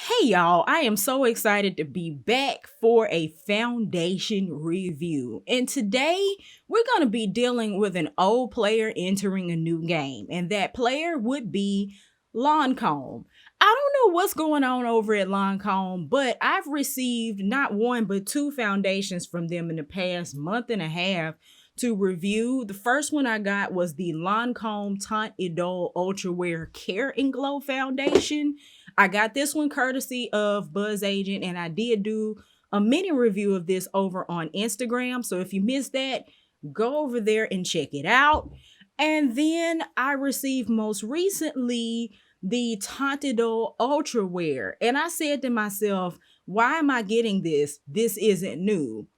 Hey y'all, I am so excited to be back for a foundation review. And today we're going to be dealing with an old player entering a new game, and that player would be Lancome. I don't know what's going on over at Lancome, but I've received not one but two foundations from them in the past month and a half to review. The first one I got was the Lancome Teint Idole Ultra Wear Care and Glow Foundation. I got this one courtesy of Buzz Agent, and I did do a mini review of this over on Instagram. So if you missed that, go over there and check it out. And then I received most recently the Teinte Idole Ultra Wear. And I said to myself, why am I getting this? This isn't new.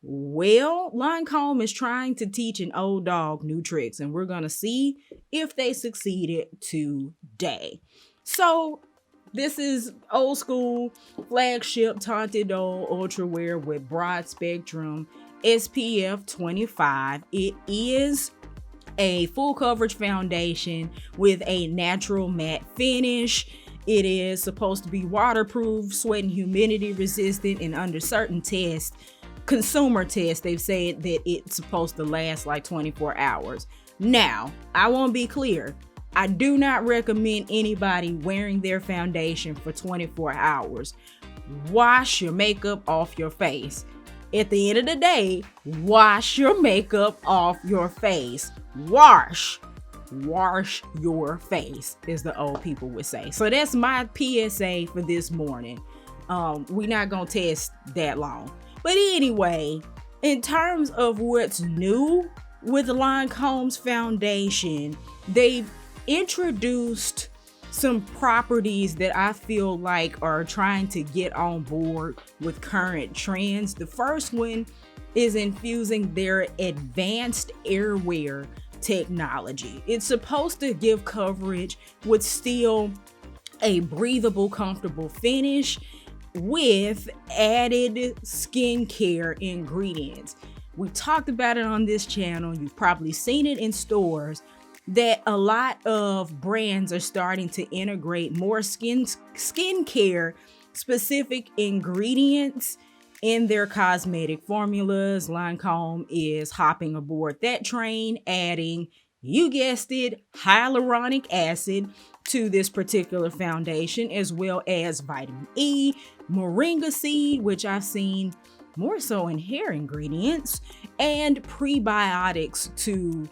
Well, Lancome is trying to teach an old dog new tricks, and we're going to see if they succeeded today. So this is old school flagship Teinte Idole Ultra Wear with broad spectrum SPF 25. It is a full coverage foundation with a natural matte finish. It is supposed to be waterproof, sweat and humidity resistant, and under certain tests, consumer tests, they've said that it's supposed to last like 24 hours. Now, I want to be clear. I do not recommend anybody wearing their foundation for 24 hours. Wash your makeup off your face. At the end of the day, wash your makeup off your face. Wash your face, as the old people would say. So that's my PSA for this morning. We're not gonna test that long. But anyway, in terms of what's new with Lancome's foundation, they've introduced some properties that I feel like are trying to get on board with current trends. The first one is infusing their advanced airwear technology. It's supposed to give coverage with still a breathable, comfortable finish with added skincare ingredients. We talked about it on this channel. You've probably seen it in stores that a lot of brands are starting to integrate more skincare specific ingredients in their cosmetic formulas. Lancome is hopping aboard that train, adding, you guessed it, hyaluronic acid to this particular foundation, as well as vitamin E, moringa seed, which I've seen more so in hair ingredients, and prebiotics to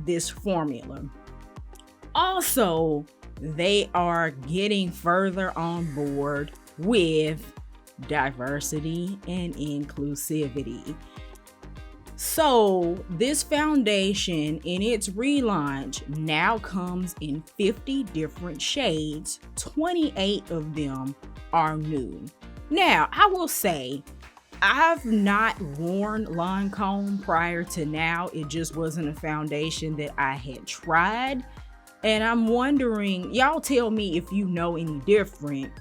this formula. Also, they are getting further on board with diversity and inclusivity. So this foundation in its relaunch now comes in 50 different shades. 28 of them are new. Now, I will say, I've not worn Lancome prior to now. It just wasn't a foundation that I had tried. And I'm wondering, y'all tell me if you know any different.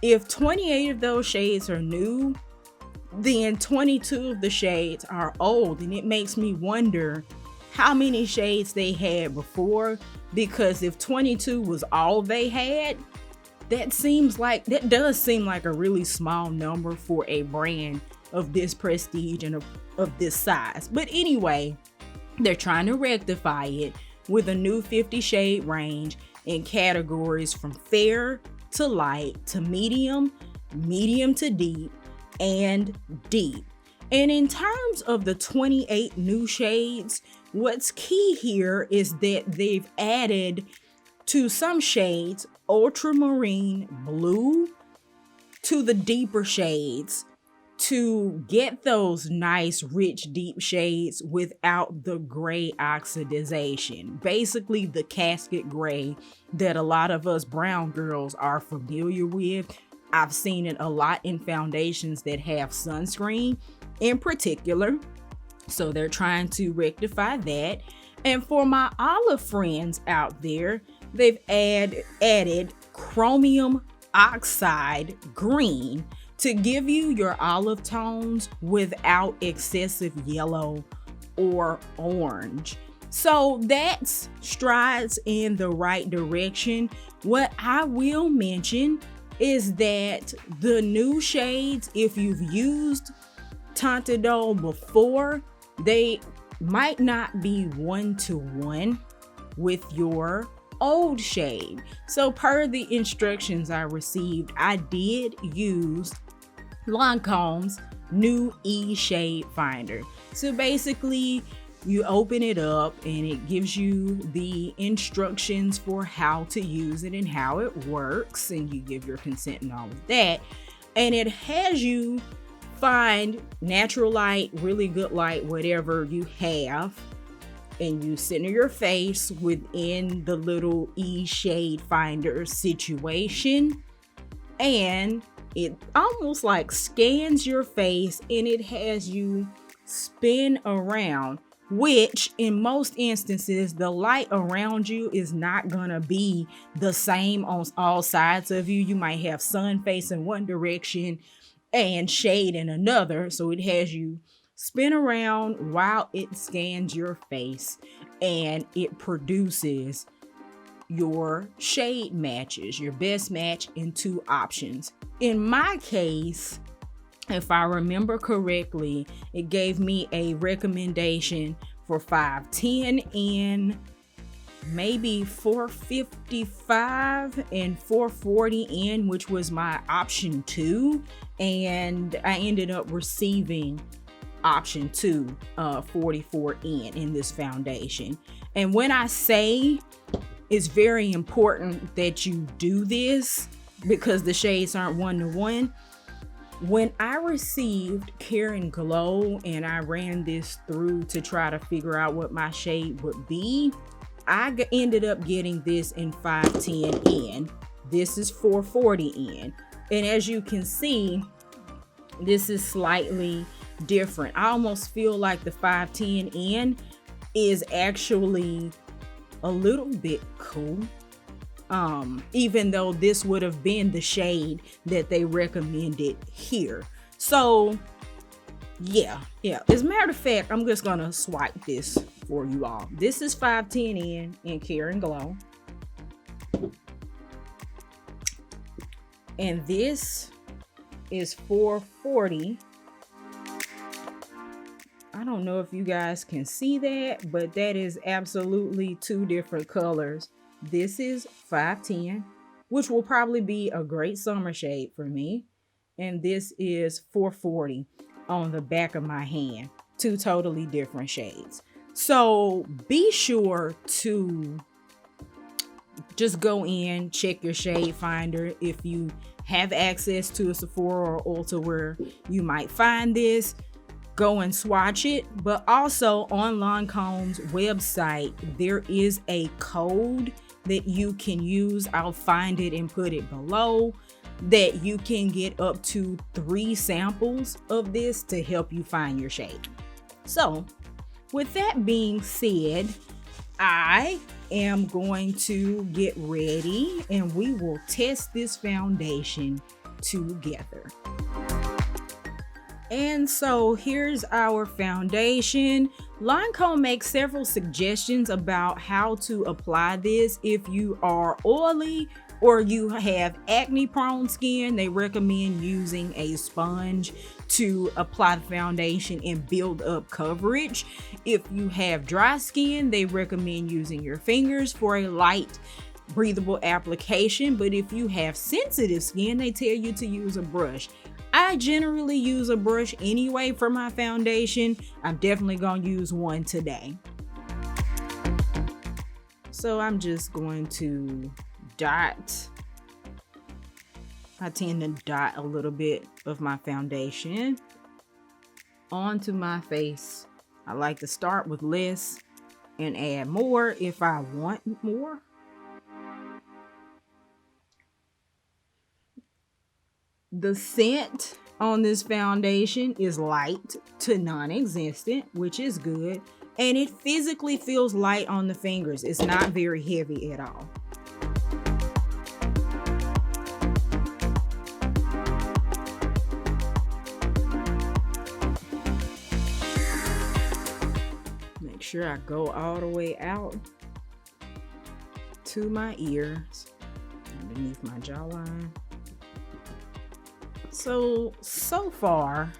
If 28 of those shades are new, then 22 of the shades are old, and it makes me wonder how many shades they had before, because if 22 was all they had, that does seem like a really small number for a brand of this prestige and of this size. But anyway, they're trying to rectify it with a new 50 shade range in categories from fair to light to medium, medium to deep, and deep. And in terms of the 28 new shades, what's key here is that they've added to some shades ultramarine blue to the deeper shades to get those nice, rich, deep shades without the gray oxidization. Basically, the casket gray that a lot of us brown girls are familiar with. I've seen it a lot in foundations that have sunscreen in particular. So they're trying to rectify that. And for my olive friends out there, they've added chromium oxide green to give you your olive tones without excessive yellow or orange. So that's strides in the right direction. What I will mention is that the new shades, if you've used Teinte Idole before, they might not be 1-to-1 with your old shade. So per the instructions I received, I did use Lancome's new shade finder. So basically you open it up and it gives you the instructions for how to use it and how it works, and you give your consent and all of that, and it has you find natural light, really good light, whatever you have, and you center your face within the little shade finder situation, and it almost like scans your face and it has you spin around, which in most instances the light around you is not gonna be the same on all sides of you. You might have sun facing one direction and shade in another, so it has you spin around while it scans your face and it produces your shade matches, your best match in 2 options. In my case, if I remember correctly, it gave me a recommendation for 510 in, maybe 455 and 440 in, which was my option 2, and I ended up receiving option 2, 44 in this foundation. And when I say it's very important that you do this because the shades aren't 1-to-1, when I received Care and Glow and I ran this through to try to figure out what my shade would be, I ended up getting this in 510 in. This is 440 in. And as you can see, this is slightly different. I almost feel like the 510 in is actually a little bit cool. Even though this would have been the shade that they recommended here. So yeah. As a matter of fact, I'm just gonna swipe this for you all. This is 510 in Care and Glow. And this is 440. I don't know if you guys can see that, but that is absolutely 2 different colors. This is 510, which will probably be a great summer shade for me. And this is 440 on the back of my hand. 2 totally different shades. So be sure to just go in, check your shade finder. If you have access to a Sephora or Ulta where you might find this, go and swatch it. But also on Lancome's website, there is a code that you can use. I'll find it and put it below, that you can get up to 3 samples of this to help you find your shade. So with that being said, I am going to get ready and we will test this foundation together. And so here's our foundation. Lancome makes several suggestions about how to apply this. If you are oily or you have acne prone skin, they recommend using a sponge to apply the foundation and build up coverage. If you have dry skin, they recommend using your fingers for a light breathable application. But if you have sensitive skin, they tell you to use a brush. I generally use a brush anyway for my foundation. I'm definitely gonna use one today. So I'm just going to dot. I tend to dot a little bit of my foundation onto my face. I like to start with less and add more if I want more. The scent on this foundation is light to non-existent, which is good. And it physically feels light on the fingers. It's not very heavy at all. Make sure I go all the way out to my ears, underneath my jawline. So far,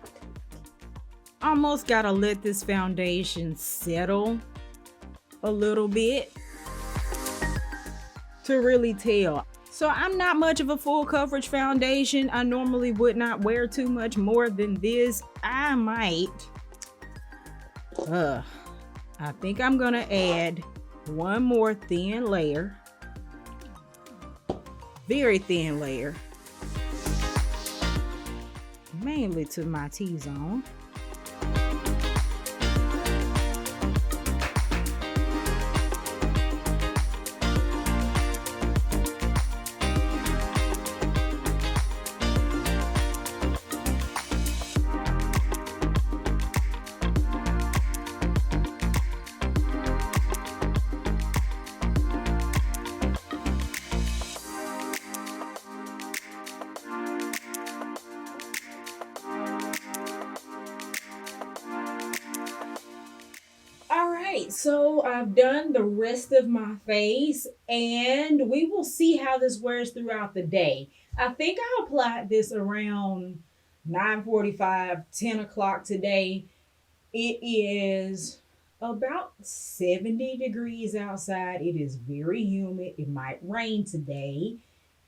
almost gotta let this foundation settle a little bit to really tell. So I'm not much of a full coverage foundation. I normally would not wear too much more than this. I might, I think I'm gonna add one more thin layer, very thin layer, mainly to my T-zone. So I've done the rest of my face and we will see how this wears throughout the day. I think I applied this around 9:45, 10 o'clock today. It is about 70 degrees outside. It is very humid. It might rain today.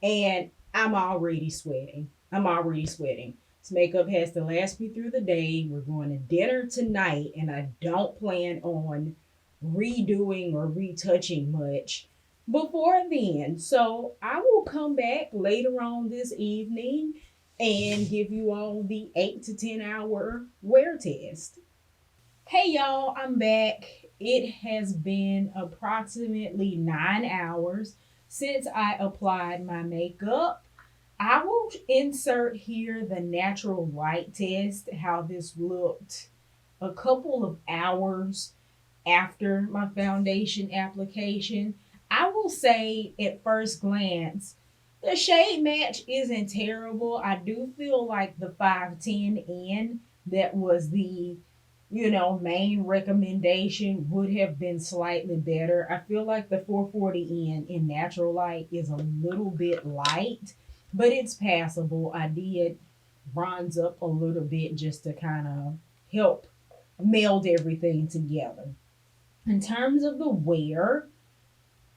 And I'm already sweating. This makeup has to last me through the day. We're going to dinner tonight, and I don't plan on redoing or retouching much before then. So I will come back later on this evening and give you all the 8 to 10 hour wear test. Hey y'all, I'm back. It has been approximately 9 hours since I applied my makeup. I will insert here the natural light test, how this looked a couple of hours after my foundation application. I will say at first glance, the shade match isn't terrible. I do feel like the 510N that was the main recommendation would have been slightly better. I feel like the 440N in natural light is a little bit light, but it's passable. I did bronze up a little bit just to kind of help meld everything together. In terms of the wear,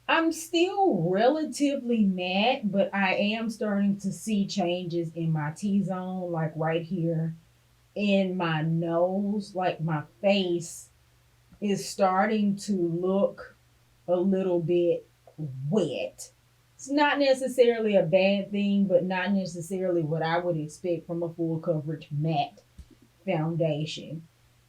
I'm still relatively matte, but I am starting to see changes in my T-zone, like right here in my nose, like my face is starting to look a little bit wet. It's not necessarily a bad thing, but not necessarily what I would expect from a full coverage matte foundation.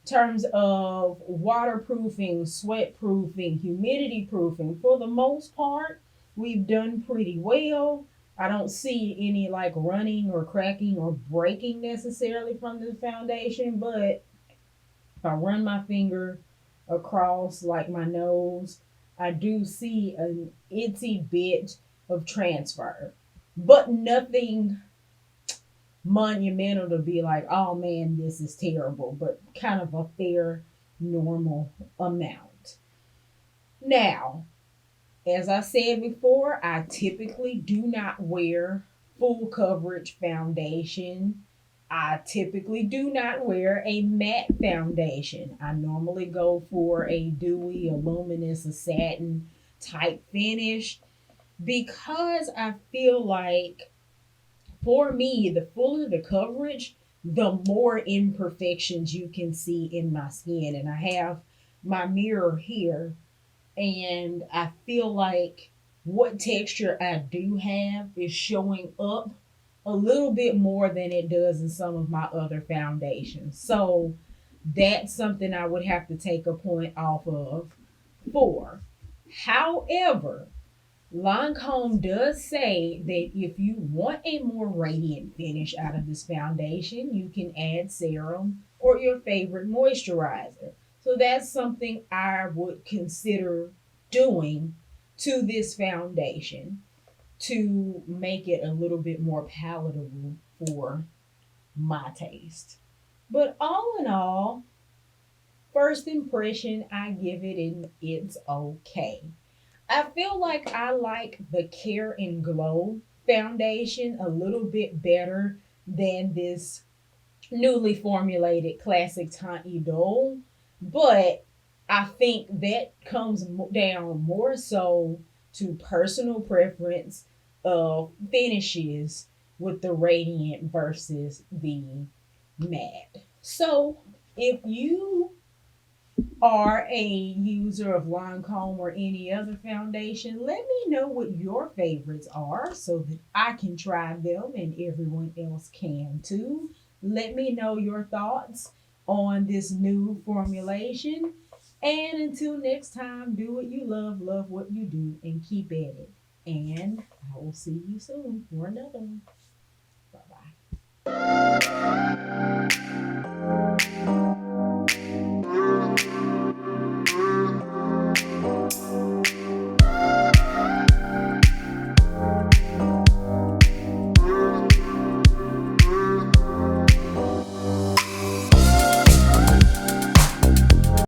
In terms of waterproofing, sweat proofing, humidity proofing, for the most part, we've done pretty well. I don't see any like running or cracking or breaking necessarily from the foundation, but if I run my finger across like my nose, I do see an itsy bit of transfer, but nothing monumental to be like, oh man, this is terrible, but kind of a fair, normal amount. Now, as I said before, I typically do not wear full coverage foundation. I typically do not wear a matte foundation. I normally go for a dewy, a luminous, a satin type finish because I feel like for me, the fuller the coverage, the more imperfections you can see in my skin. And I have my mirror here, and I feel like what texture I do have is showing up a little bit more than it does in some of my other foundations. So that's something I would have to take a point off of for. However, Lancome does say that if you want a more radiant finish out of this foundation, you can add serum or your favorite moisturizer. So that's something I would consider doing to this foundation to make it a little bit more palatable for my taste. But all in all, first impression, I give it an it's okay. I feel like I like the Care and Glow foundation a little bit better than this newly formulated classic Teinte Idole. But I think that comes down more so to personal preference of finishes with the radiant versus the matte. So if you are a user of Lancome or any other foundation, let me know what your favorites are so that I can try them and everyone else can too. Let me know your thoughts on this new formulation. And until next time, do what you love what you do, and keep at it. And I will see you soon for another one.